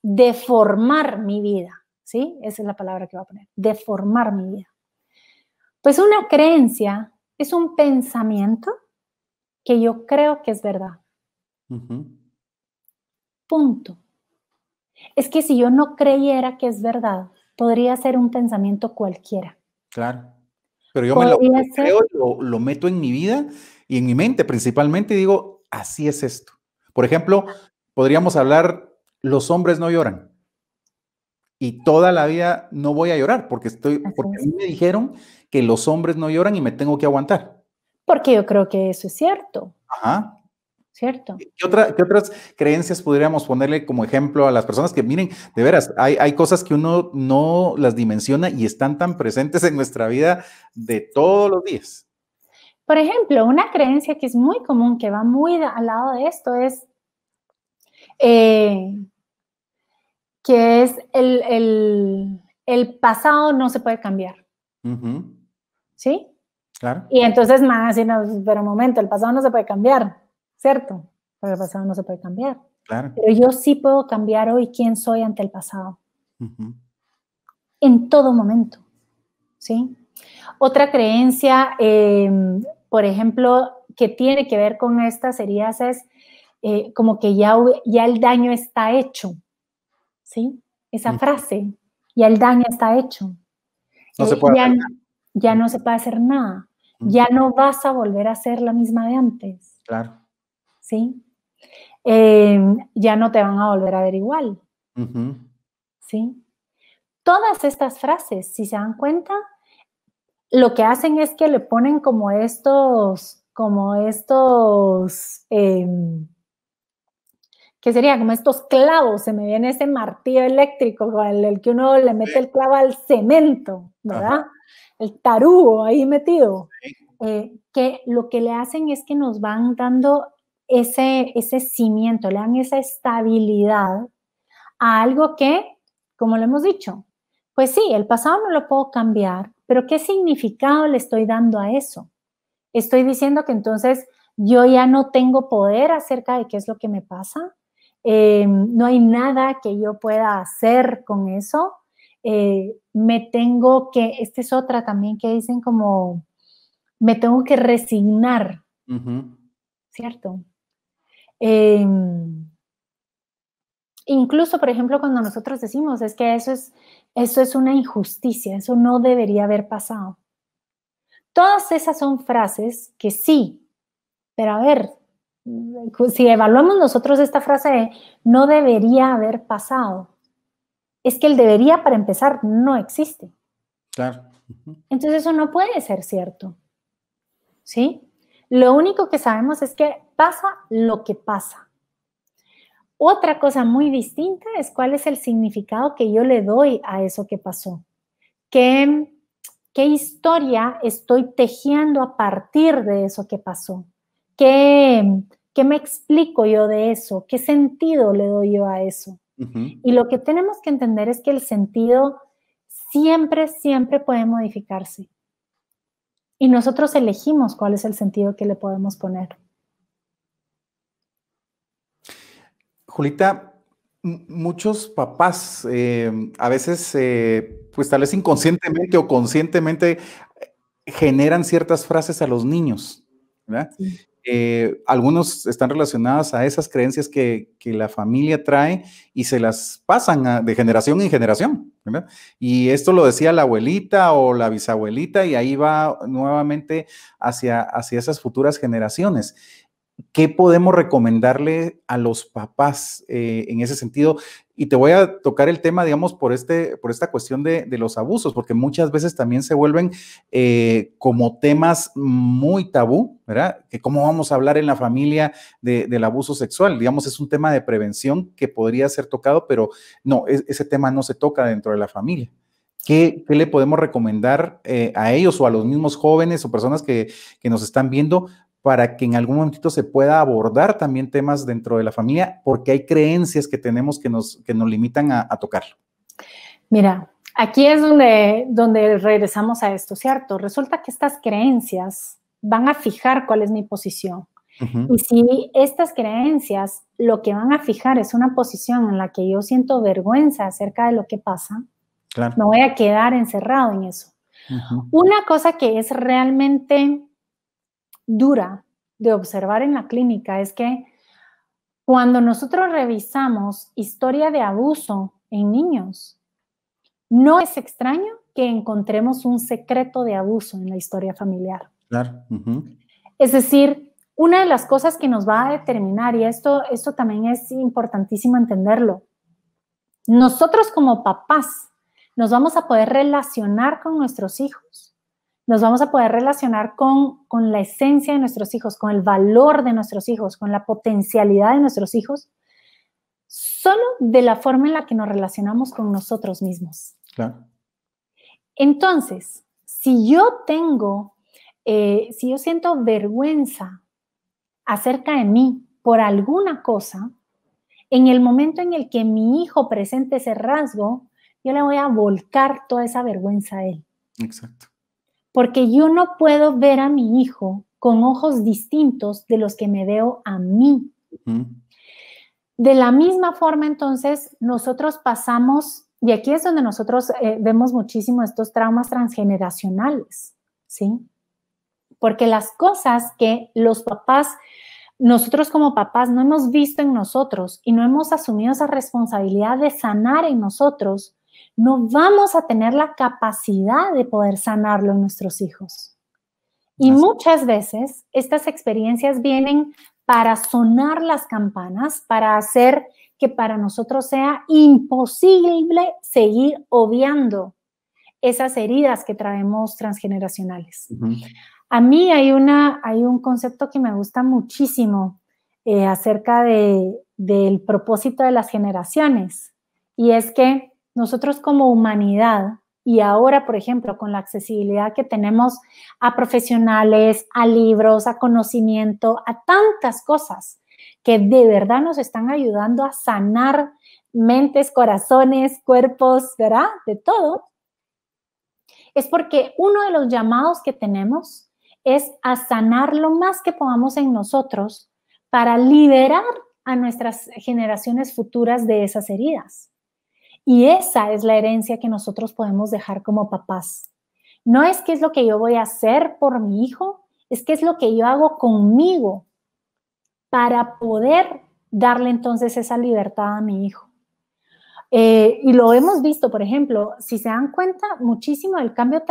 deformar mi vida, ¿sí? Esa es la palabra que voy a poner, deformar mi vida. Pues una creencia es un pensamiento que yo creo que es verdad. Punto. Es que si yo no creyera que es verdad, podría ser un pensamiento cualquiera. Claro. Pero yo me lo creo, lo meto en mi vida y en mi mente principalmente y digo, así es esto. Por ejemplo, podríamos hablar, los hombres no lloran. Y toda la vida no voy a llorar porque a mí me dijeron que los hombres no lloran y me tengo que aguantar. Porque yo creo que eso es cierto. Ajá. ¿Cierto? ¿Qué otras creencias podríamos ponerle como ejemplo a las personas que miren, de veras, hay cosas que uno no las dimensiona y están tan presentes en nuestra vida de todos los días? Por ejemplo, una creencia que es muy común, que va muy al lado de esto, es que es el pasado no se puede cambiar. ¿Sí? Claro. Y entonces me van a decir, no, pero un momento, el pasado no se puede cambiar, ¿cierto? Pero el pasado no se puede cambiar. Claro. Pero yo sí puedo cambiar hoy quién soy ante el pasado. En todo momento, ¿sí? Otra creencia, por ejemplo, que tiene que ver con estas heridas es como que ya el daño está hecho, ¿sí? Esa frase, ya el daño está hecho. No se puede hacer nada. Ya no se puede hacer nada. Ya no vas a volver a ser la misma de antes. Claro. ¿Sí? Ya no te van a volver a ver igual. ¿Sí? Todas estas frases, si se dan cuenta, lo que hacen es que le ponen como estos, ¿qué sería? Como estos clavos, se me viene ese martillo eléctrico con el que uno le mete el clavo al cemento, ¿verdad? El tarugo ahí metido, que lo que le hacen es que nos van dando ese cimiento, le dan esa estabilidad a algo que, como lo hemos dicho, pues sí, el pasado no lo puedo cambiar, pero ¿qué significado le estoy dando a eso? Estoy diciendo que entonces yo ya no tengo poder acerca de qué es lo que me pasa, no hay nada que yo pueda hacer con eso, me tengo que, esta es otra también que dicen como, me tengo que resignar, ¿cierto? Incluso, por ejemplo, cuando nosotros decimos, es que eso es una injusticia, eso no debería haber pasado. Todas esas son frases que sí, pero a ver, si evaluamos nosotros esta frase de no debería haber pasado, es que el debería, para empezar, no existe. Claro. Entonces eso no puede ser cierto, ¿sí? Lo único que sabemos es que pasa lo que pasa. Otra cosa muy distinta es cuál es el significado que yo le doy a eso que pasó. ¿Qué historia estoy tejiendo a partir de eso que pasó? ¿Qué me explico yo de eso? ¿Qué sentido le doy yo a eso? Y lo que tenemos que entender es que el sentido siempre, siempre puede modificarse. Y nosotros elegimos cuál es el sentido que le podemos poner. Julita, muchos papás a veces, pues tal vez inconscientemente o conscientemente, generan ciertas frases a los niños, ¿verdad? Sí. Algunos están relacionados a esas creencias que la familia trae y se las pasan de generación en generación, ¿verdad? Y esto lo decía la abuelita o la bisabuelita y ahí va nuevamente hacia esas futuras generaciones. ¿Qué podemos recomendarle a los papás en ese sentido? Y te voy a tocar el tema, digamos, por esta cuestión de los abusos, porque muchas veces también se vuelven como temas muy tabú, ¿verdad? Que cómo vamos a hablar en la familia del abuso sexual. Digamos, es un tema de prevención que podría ser tocado, pero no, ese tema no se toca dentro de la familia. ¿Qué le podemos recomendar a ellos o a los mismos jóvenes o personas que nos están viendo para que en algún momentito se pueda abordar también temas dentro de la familia, porque hay creencias que tenemos que nos limitan a tocarlo? Mira, aquí es donde regresamos a esto, ¿cierto? Resulta que estas creencias van a fijar cuál es mi posición. Y si estas creencias lo que van a fijar es una posición en la que yo siento vergüenza acerca de lo que pasa, claro, me voy a quedar encerrado en eso. Una cosa que es realmente dura de observar en la clínica es que cuando nosotros revisamos historia de abuso en niños, no es extraño que encontremos un secreto de abuso en la historia familiar. Claro. Es decir, una de las cosas que nos va a determinar, y esto también es importantísimo entenderlo, nosotros como papás nos vamos a poder relacionar con nuestros hijos, nos vamos a poder relacionar con la esencia de nuestros hijos, con el valor de nuestros hijos, con la potencialidad de nuestros hijos, solo de la forma en la que nos relacionamos con nosotros mismos. Claro. Entonces, si yo siento vergüenza acerca de mí por alguna cosa, en el momento en el que mi hijo presente ese rasgo, yo le voy a volcar toda esa vergüenza a él. Exacto. Porque yo no puedo ver a mi hijo con ojos distintos de los que me veo a mí. De la misma forma, entonces, nosotros pasamos, y aquí es donde nosotros vemos muchísimo estos traumas transgeneracionales, ¿sí? Porque las cosas que los papás, nosotros como papás no hemos visto en nosotros y no hemos asumido esa responsabilidad de sanar en nosotros, no vamos a tener la capacidad de poder sanarlo en nuestros hijos. Y muchas veces estas experiencias vienen para sonar las campanas, para hacer que para nosotros sea imposible seguir obviando esas heridas que traemos transgeneracionales. A mí hay un concepto que me gusta muchísimo acerca del propósito de las generaciones, y es que nosotros como humanidad, y ahora, por ejemplo, con la accesibilidad que tenemos a profesionales, a libros, a conocimiento, a tantas cosas que de verdad nos están ayudando a sanar mentes, corazones, cuerpos, ¿verdad? De todo. Es porque uno de los llamados que tenemos es a sanar lo más que podamos en nosotros para liberar a nuestras generaciones futuras de esas heridas. Y esa es la herencia que nosotros podemos dejar como papás. No es qué es lo que yo voy a hacer por mi hijo, es qué es lo que yo hago conmigo para poder darle entonces esa libertad a mi hijo. Y lo hemos visto, por ejemplo, si se dan cuenta muchísimo del cambio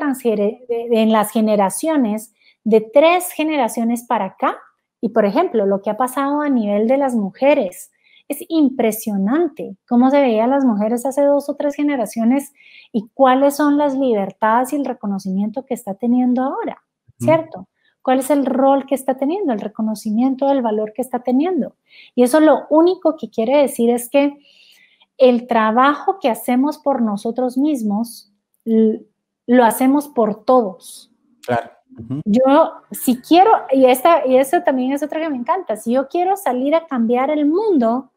en las generaciones, de 3 generaciones para acá, y por ejemplo, lo que ha pasado a nivel de las mujeres. Es impresionante cómo se veían las mujeres hace 2 o 3 generaciones y cuáles son las libertades y el reconocimiento que está teniendo ahora, ¿cierto? ¿Cuál es el rol que está teniendo, el reconocimiento del valor que está teniendo? Y eso lo único que quiere decir es que el trabajo que hacemos por nosotros mismos lo hacemos por todos. Claro. Yo, si quiero, y eso también es otra que me encanta, si yo quiero salir a cambiar el mundo,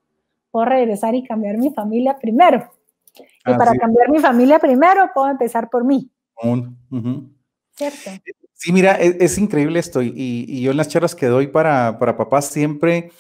puedo regresar y cambiar mi familia primero. Y para Así cambiar mi familia primero, puedo empezar por mí. Ujú. ¿Cierto? Sí, mira, es increíble esto y yo en las charlas que doy para papás siempre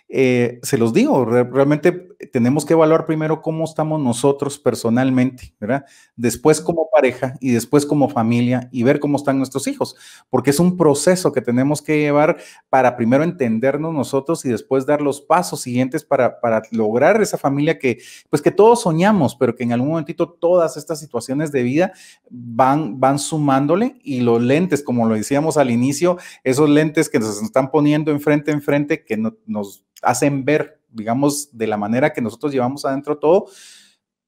se los digo, realmente tenemos que evaluar primero cómo estamos nosotros personalmente, ¿verdad? Después como pareja y después como familia y ver cómo están nuestros hijos, porque es un proceso que tenemos que llevar para primero entendernos nosotros y después dar los pasos siguientes para lograr esa familia que, pues que todos soñamos, pero que en algún momentito todas estas situaciones de vida van sumándole y los lentes, como lo decíamos al inicio, esos lentes que nos están poniendo enfrente, que nos hacen ver, digamos, de la manera que nosotros llevamos adentro todo,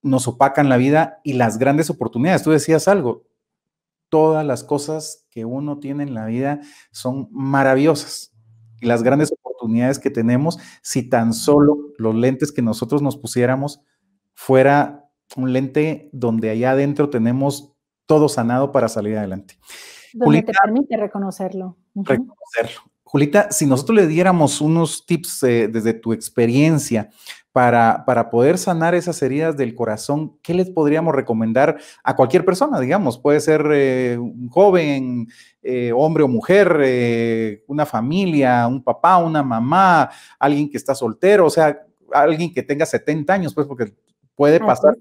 nos opacan la vida y las grandes oportunidades. Tú decías algo, todas las cosas que uno tiene en la vida son maravillosas. Y las grandes oportunidades que tenemos, si tan solo los lentes que nosotros nos pusiéramos fuera un lente donde allá adentro tenemos todo sanado para salir adelante. Donde te permite reconocerlo. Reconocerlo. Julita, si nosotros le diéramos unos tips desde tu experiencia para poder sanar esas heridas del corazón, ¿qué les podríamos recomendar a cualquier persona? Digamos, puede ser un joven, hombre o mujer, una familia, un papá, una mamá, alguien que está soltero, o sea, alguien que tenga 70 años, pues porque puede pasar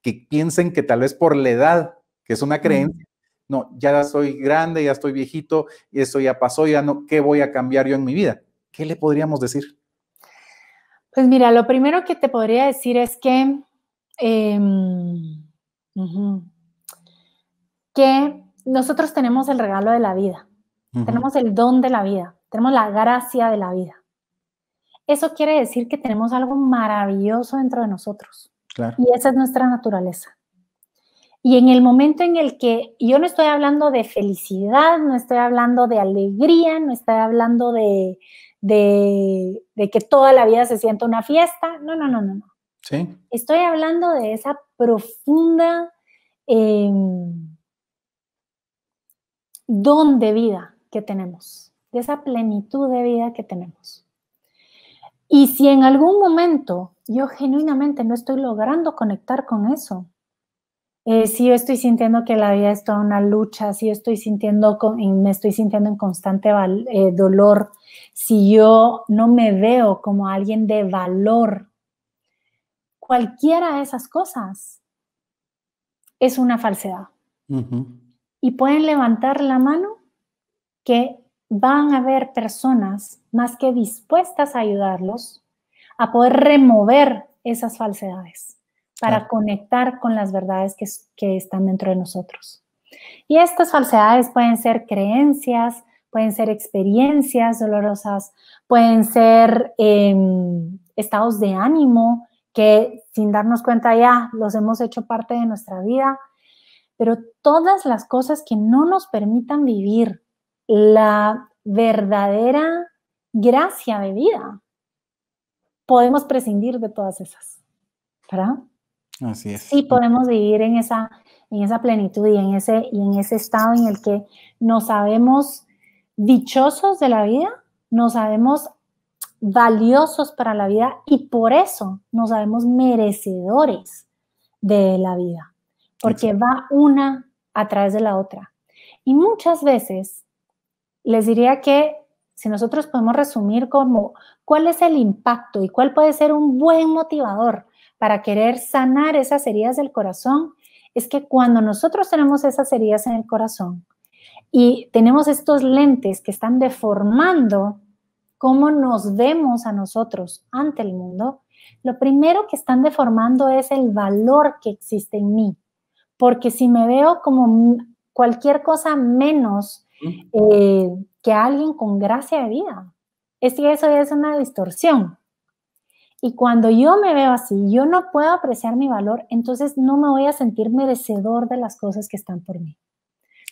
que piensen que tal vez por la edad, que es una creencia, no, ya estoy grande, ya estoy viejito y eso ya pasó, ya no, ¿qué voy a cambiar yo en mi vida? ¿Qué le podríamos decir? Pues mira, lo primero que te podría decir es que, que nosotros tenemos el regalo de la vida, tenemos el don de la vida, tenemos la gracia de la vida. Eso quiere decir que tenemos algo maravilloso dentro de nosotros. Claro. Y esa es nuestra naturaleza. Y en el momento en el que yo no estoy hablando de felicidad, no estoy hablando de alegría, no estoy hablando de que toda la vida se sienta una fiesta, no. Sí. Estoy hablando de esa profunda don de vida que tenemos, de esa plenitud de vida que tenemos. Y si en algún momento yo genuinamente no estoy logrando conectar con eso, si yo estoy sintiendo que la vida es toda una lucha, si yo estoy me estoy sintiendo en constante dolor, si yo no me veo como alguien de valor, cualquiera de esas cosas es una falsedad. Y pueden levantar la mano que van a haber personas más que dispuestas a ayudarlos a poder remover esas falsedades para conectar con las verdades que están dentro de nosotros. Y estas falsedades pueden ser creencias, pueden ser experiencias dolorosas, pueden ser estados de ánimo que sin darnos cuenta ya los hemos hecho parte de nuestra vida, pero todas las cosas que no nos permitan vivir la verdadera gracia de vida, podemos prescindir de todas esas, ¿verdad? Así es. Sí podemos vivir en esa plenitud y en ese estado en el que nos sabemos dichosos de la vida, nos sabemos valiosos para la vida y por eso nos sabemos merecedores de la vida, porque va una a través de la otra. Y muchas veces les diría que si nosotros podemos resumir como cuál es el impacto y cuál puede ser un buen motivador para querer sanar esas heridas del corazón, es que cuando nosotros tenemos esas heridas en el corazón y tenemos estos lentes que están deformando cómo nos vemos a nosotros ante el mundo, lo primero que están deformando es el valor que existe en mí. Porque si me veo como cualquier cosa menos que alguien con gracia de vida, eso es una distorsión. Y cuando yo me veo así, yo no puedo apreciar mi valor, entonces no me voy a sentir merecedor de las cosas que están por mí.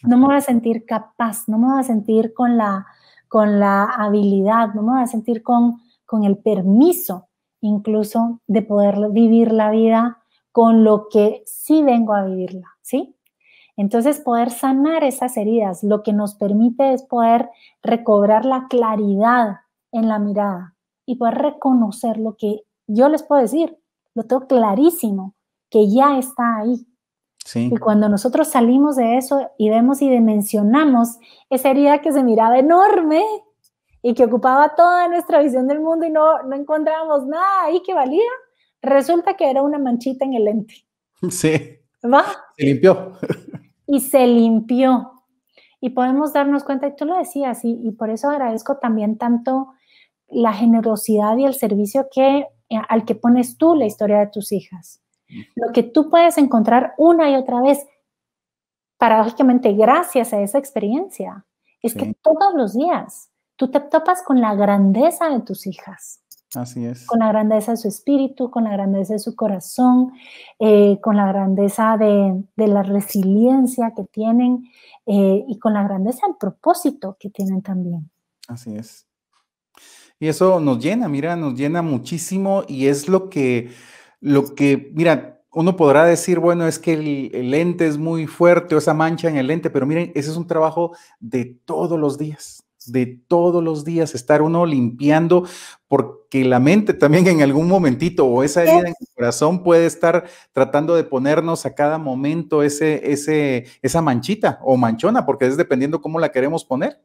No me voy a sentir capaz, no me voy a sentir con la habilidad, no me voy a sentir con el permiso incluso de poder vivir la vida con lo que sí vengo a vivirla, ¿sí? Entonces, poder sanar esas heridas, lo que nos permite es poder recobrar la claridad en la mirada y poder reconocer lo que yo les puedo decir, lo tengo clarísimo, que ya está ahí. Sí. Y cuando nosotros salimos de eso y vemos y dimensionamos esa herida que se miraba enorme y que ocupaba toda nuestra visión del mundo y no encontrábamos nada ahí que valía, resulta que era una manchita en el lente. Sí. ¿Va? Se limpió. Y se limpió. Y podemos darnos cuenta, y tú lo decías, y por eso agradezco también tanto la generosidad y el servicio al que pones tú la historia de tus hijas. Lo que tú puedes encontrar una y otra vez, paradójicamente gracias a esa experiencia, es que todos los días tú te topas con la grandeza de tus hijas. Así es. Con la grandeza de su espíritu, con la grandeza de su corazón, con la grandeza de la resiliencia que tienen y con la grandeza del propósito que tienen también. Así es. Y eso nos llena, mira, nos llena muchísimo y es lo que, mira, uno podrá decir, bueno, es que el lente es muy fuerte o esa mancha en el lente, pero miren, ese es un trabajo de todos los días, estar uno limpiando, porque la mente también en algún momentito o esa herida en el corazón puede estar tratando de ponernos a cada momento esa manchita o manchona, porque es dependiendo cómo la queremos poner.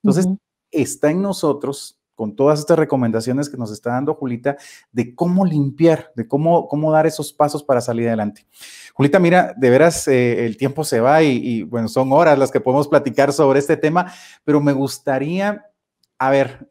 Entonces, está en nosotros, con todas estas recomendaciones que nos está dando Julita, de cómo limpiar, de cómo dar esos pasos para salir adelante. Julita, mira, de veras el tiempo se va y bueno, son horas las que podemos platicar sobre este tema, pero me gustaría, a ver,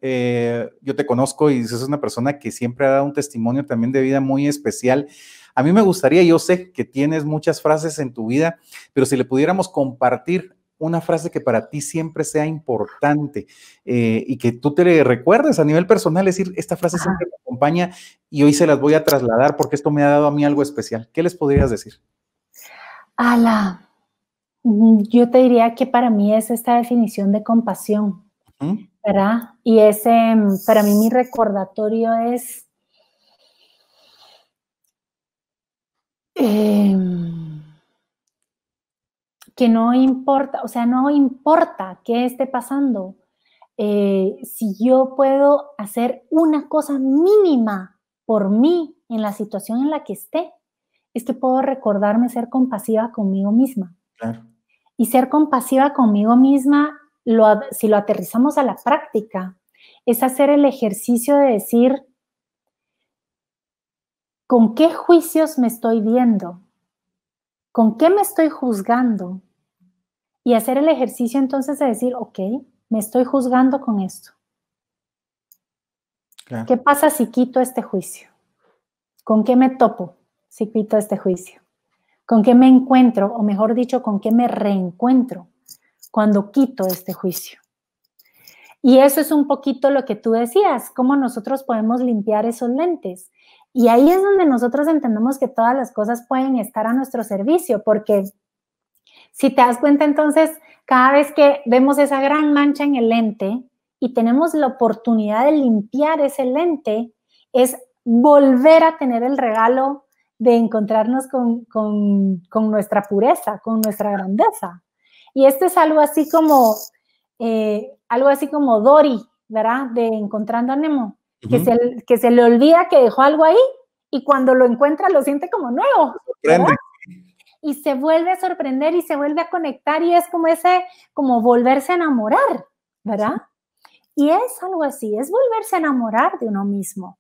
yo te conozco y sos una persona que siempre ha dado un testimonio también de vida muy especial. A mí me gustaría, yo sé que tienes muchas frases en tu vida, pero si le pudiéramos compartir una frase que para ti siempre sea importante y que tú te recuerdes a nivel personal, es decir, esta frase siempre me acompaña y hoy se las voy a trasladar porque esto me ha dado a mí algo especial. ¿Qué les podrías decir? Yo te diría que para mí es esta definición de compasión, ¿verdad? Y para mí mi recordatorio es que no importa, o sea, no importa qué esté pasando, si yo puedo hacer una cosa mínima por mí en la situación en la que esté, es que puedo recordarme ser compasiva conmigo misma. Claro. Y ser compasiva conmigo misma, si lo aterrizamos a la práctica, es hacer el ejercicio de decir, ¿con qué juicios me estoy viendo? ¿Con qué me estoy juzgando? Y hacer el ejercicio entonces de decir, ok, me estoy juzgando con esto. Claro. ¿Qué pasa si quito este juicio? ¿Con qué me topo si quito este juicio? ¿Con qué me encuentro, o mejor dicho, con qué me reencuentro cuando quito este juicio? Y eso es un poquito lo que tú decías, cómo nosotros podemos limpiar esos lentes. Y ahí es donde nosotros entendemos que todas las cosas pueden estar a nuestro servicio, porque si te das cuenta, entonces, cada vez que vemos esa gran mancha en el lente y tenemos la oportunidad de limpiar ese lente, es volver a tener el regalo de encontrarnos con nuestra pureza, con nuestra grandeza. Y esto es algo así como Dory, ¿verdad? De Encontrando a Nemo, que se le olvida que dejó algo ahí y cuando lo encuentra lo siente como nuevo, ¿verdad? Y se vuelve a sorprender y se vuelve a conectar y es como volverse a enamorar, ¿verdad? Y es algo así, es volverse a enamorar de uno mismo.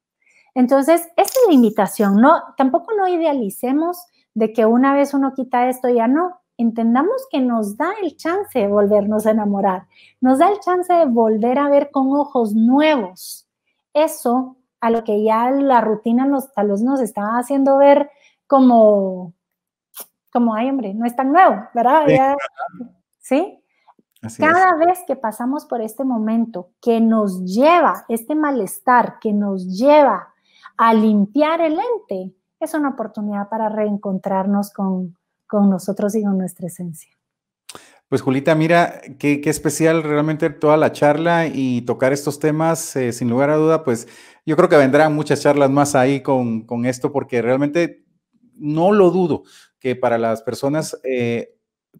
Entonces, esta es la invitación, tampoco no idealicemos de que una vez uno quita esto ya no. Entendamos que nos da el chance de volvernos a enamorar, nos da el chance de volver a ver con ojos nuevos. Eso a lo que ya la rutina tal vez nos está haciendo ver como, ay, hombre, no es tan nuevo, ¿verdad? ¿Sí? Cada vez que pasamos por este momento que nos lleva, este malestar que nos lleva a limpiar el lente, es una oportunidad para reencontrarnos con nosotros y con nuestra esencia. Pues Julita, mira, qué especial realmente toda la charla y tocar estos temas, sin lugar a duda, pues yo creo que vendrán muchas charlas más ahí con esto, porque realmente no lo dudo que para las personas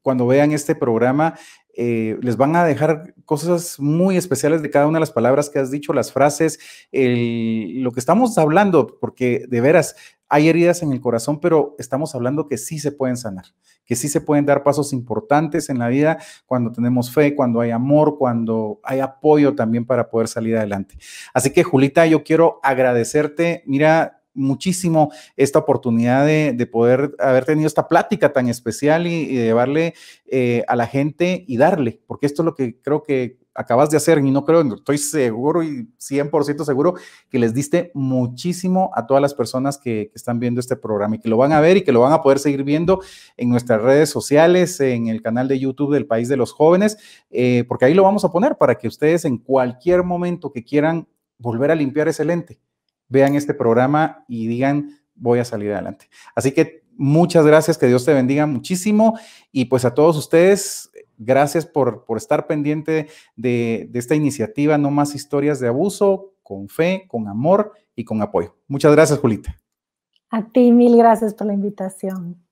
cuando vean este programa les van a dejar cosas muy especiales de cada una de las palabras que has dicho, las frases, lo que estamos hablando, porque de veras hay heridas en el corazón, pero estamos hablando que sí se pueden sanar, que sí se pueden dar pasos importantes en la vida cuando tenemos fe, cuando hay amor, cuando hay apoyo también para poder salir adelante. Así que, Julita, yo quiero agradecerte, mira, muchísimo esta oportunidad de poder haber tenido esta plática tan especial y de llevarle a la gente y darle, porque esto es lo que creo que acabas de hacer y no creo, estoy seguro y 100% seguro que les diste muchísimo a todas las personas que están viendo este programa y que lo van a ver y que lo van a poder seguir viendo en nuestras redes sociales, en el canal de YouTube del País de los Jóvenes, porque ahí lo vamos a poner para que ustedes en cualquier momento que quieran volver a limpiar ese lente, vean este programa y digan, voy a salir adelante. Así que muchas gracias, que Dios te bendiga muchísimo y pues a todos ustedes, gracias por estar pendiente de esta iniciativa, No Más Historias de Abuso, con fe, con amor y con apoyo. Muchas gracias, Julita. A ti, mil gracias por la invitación.